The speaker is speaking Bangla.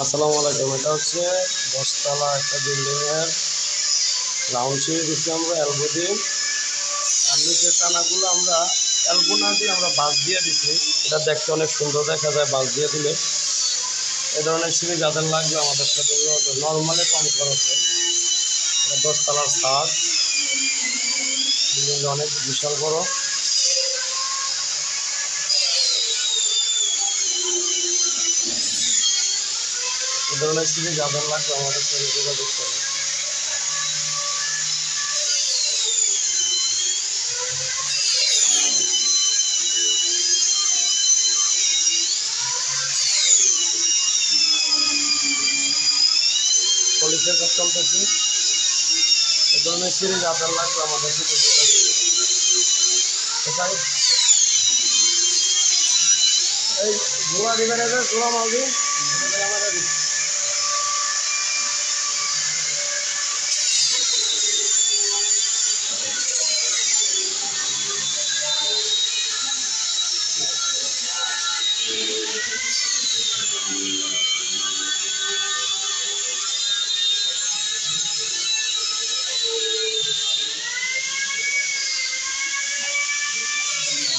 আসসালামু আলাইকুম। এটা হচ্ছে 10 তলা একটা বিল্ডিংয়ের রাউন্ড সিঁড়ি দিচ্ছি আমরা এলবো দিয়ে। আর নিচের টানাগুলো আমরা এলবো না দিয়ে আমরা বাঁশ দিয়ে দিচ্ছি। এটা দেখতে অনেক সুন্দর দেখা যায় বাঁশ দিয়ে দিলে। এ ধরনের সিঁড়ি যাদের লাগবে আমাদের সাথে নর্মালি কম খরচে। এটা 10 তলার ছাদ, বিল্ডিংটা অনেক বিশাল বড়। এ ধরনের সিঁড়ি যাদের লাগবে আমাদের সাথে যোগাযোগ করবে। পলিশের কাজ চলতেছে। এ ধরনের সিঁড়ি যাদের লাগবে আমাদের সাথে যোগাযোগ করবে। এই ধোয়া দিবেন, এদের ধোয়া মালবি আমাদের